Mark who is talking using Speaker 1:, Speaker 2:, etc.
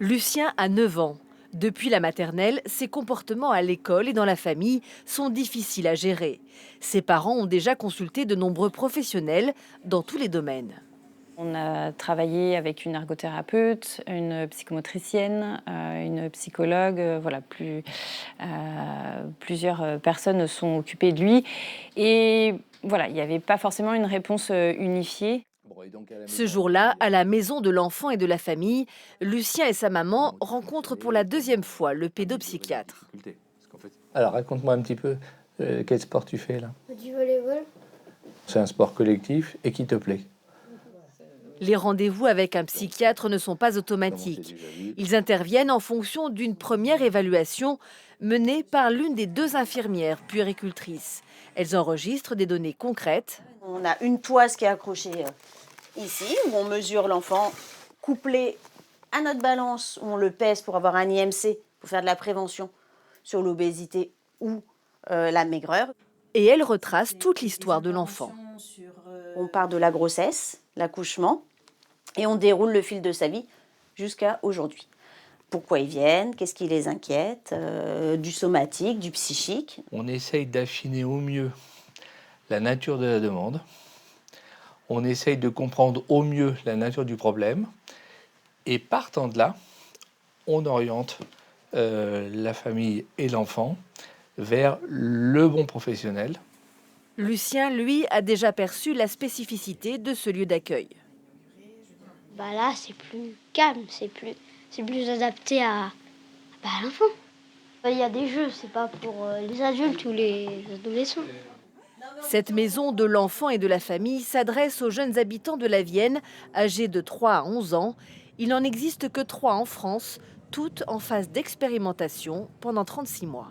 Speaker 1: Lucien a 9 ans. Depuis la maternelle, ses comportements à l'école et dans la famille sont difficiles à gérer. Ses parents ont déjà consulté de nombreux professionnels dans tous les domaines.
Speaker 2: On a travaillé avec une ergothérapeute, une psychomotricienne, une psychologue. Plusieurs personnes sont occupées de lui. Et voilà, il n'y avait pas forcément une réponse unifiée.
Speaker 1: Ce jour-là, à la maison de l'enfant et de la famille, Lucien et sa maman rencontrent pour la deuxième fois le pédopsychiatre.
Speaker 3: Alors raconte-moi un petit peu quel sport tu fais là.
Speaker 4: Du volley-ball.
Speaker 3: C'est un sport collectif et qui te plaît.
Speaker 1: Les rendez-vous avec un psychiatre ne sont pas automatiques. Ils interviennent en fonction d'une première évaluation menée par l'une des 2 infirmières puéricultrices. Elles enregistrent des données concrètes.
Speaker 5: On a une toise qui est accrochée ici, où on mesure l'enfant, couplé à notre balance, où on le pèse pour avoir un IMC, pour faire de la prévention sur l'obésité ou la maigreur.
Speaker 1: Et elles retracent toute l'histoire de l'enfant.
Speaker 5: On part de la grossesse, l'accouchement, et on déroule le fil de sa vie jusqu'à aujourd'hui. Pourquoi ils viennent, qu'est-ce qui les inquiète, du somatique, du psychique.
Speaker 3: On essaye d'affiner au mieux la nature de la demande. On essaye de comprendre au mieux la nature du problème. Et partant de là, on oriente la famille et l'enfant vers le bon professionnel.
Speaker 1: Lucien, lui, a déjà perçu la spécificité de ce lieu d'accueil.
Speaker 4: Bah là, c'est plus calme, c'est plus adapté à l'enfant. Il y a des jeux, c'est pas pour les adultes ou les adolescents.
Speaker 1: Cette maison de l'enfant et de la famille s'adresse aux jeunes habitants de la Vienne, âgés de 3 à 11 ans. Il n'en existe que 3 en France, toutes en phase d'expérimentation pendant 36 mois.